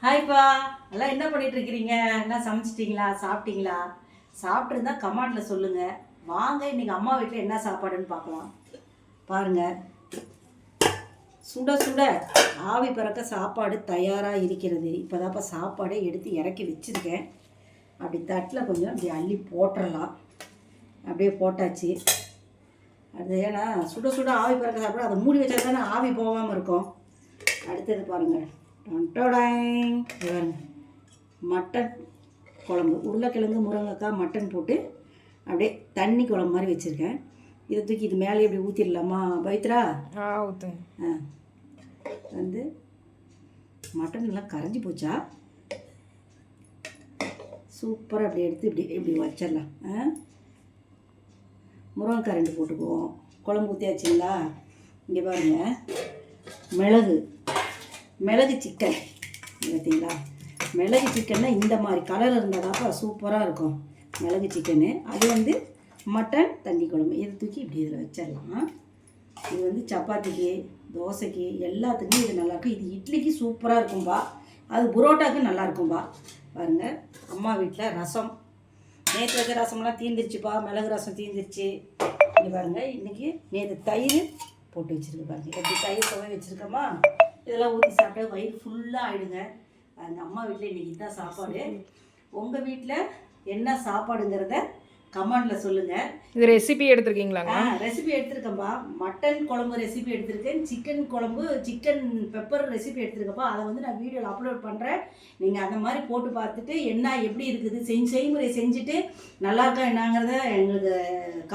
ஹாய்ப்பா, எல்லாம் என்ன பண்ணிட்டு இருக்கிறீங்க? என்ன சமைச்சிட்டிங்களா? சாப்பிட்டீங்களா? சாப்பிட்ருந்தா கமெண்ட்ல சொல்லுங்க. வாங்க இன்னைக்கு அம்மா வீட்டில் என்ன சாப்பாடுன்னு பார்க்கலாம். பாருங்க, சுட சுட ஆவி பறக்க சாப்பாடு தயாராக இருக்கிறது. இப்போதாப்பா சாப்பாடே எடுத்து இறக்கி வச்சுருக்கேன். அப்படி தட்டில் கொஞ்சம் அப்படி அள்ளி போட்டுடலாம். அப்படியே போட்டாச்சு. அது ஏன்னா சுட சுட ஆவி பறக்க சாப்பாடு அதை மூடி வச்சா தானே ஆவி போகாமல் இருக்கும். அடுத்தது பாருங்கள், மட்டன் குழம்பு, உருளைக்கிழங்கு முருங்கைக்காய் மட்டன் போட்டு அப்படியே தண்ணி குழம்பு மாதிரி வச்சுருக்கேன். இதை தூக்கி இது மேலே இப்படி ஊற்றிடலாமா பவித்ரா? ஊற்றுங்க. வந்து மட்டன் எல்லாம் கரைஞ்சி போச்சா? சூப்பராக அப்படி எடுத்து இப்படி இப்படி வச்சிடலாம். முருங்கைக்காய் 2 போட்டுக்குவோம். குழம்பு ஊற்றியாச்சுங்களா? இங்கே பாருங்கள், மிளகு சிக்கன் பார்த்தீங்களா? மிளகு சிக்கன்னா இந்த மாதிரி கலர் இருந்தாதாப்பா சூப்பராக இருக்கும் மிளகு சிக்கனு. அது வந்து மட்டன் தண்ணி குழம்பு. இதை தூக்கி இப்படி இதில் வச்சிடலாம். இது வந்து சப்பாத்திக்கு, தோசைக்கு எல்லாத்துக்குமே இது நல்லாயிருக்கும். இது இட்லிக்கு சூப்பராக இருக்கும்பா. அது புரோட்டாவுக்கு நல்லாயிருக்கும்பா. பாருங்கள், அம்மா வீட்டில் ரசம், நேற்று வைக்க ரசம்லாம் தீர்ந்துருச்சுப்பா. மிளகு ரசம் தீர்ந்துருச்சு. இங்கே பாருங்கள், இன்றைக்கி நேற்று தயிர் போட்டு வச்சுருக்கு. பாருங்கள், எப்படி தயிர் சுவை வச்சுருக்கோமா? இதெல்லாம் ஊற்றி சாப்பிட்டா வயிறு ஃபுல்லாக ஆகிடுங்க. அந்த அம்மா வீட்டில் இன்றைக்கி தான் சாப்பாடு. உங்கள் வீட்டில் என்ன சாப்பாடுங்கிறத கமெண்டில் சொல்லுங்கள். இது ரெசிபி எடுத்துருக்கீங்களா? ரெசிபி எடுத்துருக்கேன்ப்பா. மட்டன் குழம்பு ரெசிபி எடுத்திருக்கேன். சிக்கன் குழம்பு, சிக்கன் பெப்பர் ரெசிபி எடுத்துருக்கப்பா. அதை வந்து நான் வீடியோவில் அப்லோட் பண்ணுறேன். நீங்கள் அந்த மாதிரி போட்டு பார்த்துட்டு என்ன எப்படி இருக்குது செய்முறை செஞ்சுட்டு நல்லாயிருக்கா என்னங்கிறத எங்களுக்கு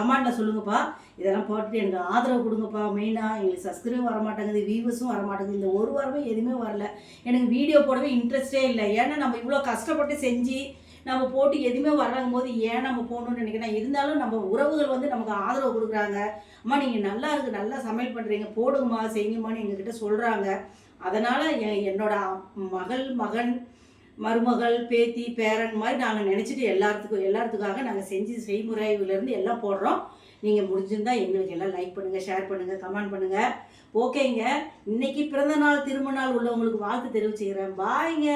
கமெண்டில் சொல்லுங்கப்பா. இதெல்லாம் போட்டுட்டு எனக்கு ஆதரவு கொடுங்கப்பா. மெயினாக எங்களுக்கு சப்ஸ்கிரைப் வர மாட்டேங்குது, வியூவர்ஸும் வர மாட்டேங்குது. இந்த ஒரு வாரமே எதுவுமே வரல. எனக்கு வீடியோ போடவே இன்ட்ரெஸ்டே இல்லை. ஏன்னா நம்ம இவ்வளோ கஷ்டப்பட்டு செஞ்சு நம்ம போட்டு எதுவுமே வர்றாங்க போது ஏன் நம்ம போகணுன்னு நினைக்கிறேன். இருந்தாலும் நம்ம உறவுகள் வந்து நமக்கு ஆதரவு கொடுக்குறாங்க. அம்மா நீங்கள் நல்லா இருக்குது, நல்லா சமையல் பண்ணுறீங்க, போடுங்கம்மா செய்யுங்கம்மான்னு எங்ககிட்ட சொல்கிறாங்க. அதனால் என்னோட மகன், மருமகள், பேத்தி, பேரன் மாதிரி நாங்கள் நினச்சிட்டு எல்லாத்துக்காக நாங்கள் செஞ்சு செய்முறையிலேருந்து எல்லாம் போடுறோம். நீங்கள் முடிஞ்சிருந்தால் எங்களுக்கு எல்லாம் லைக் பண்ணுங்கள், ஷேர் பண்ணுங்கள், கமெண்ட் பண்ணுங்கள். ஓகேங்க, இன்னைக்கு பிறந்த நாள் திருமண நாள் உள்ளவங்களுக்கு வாழ்த்து தெரிவிச்சுக்கிறேன். பாய்ங்க.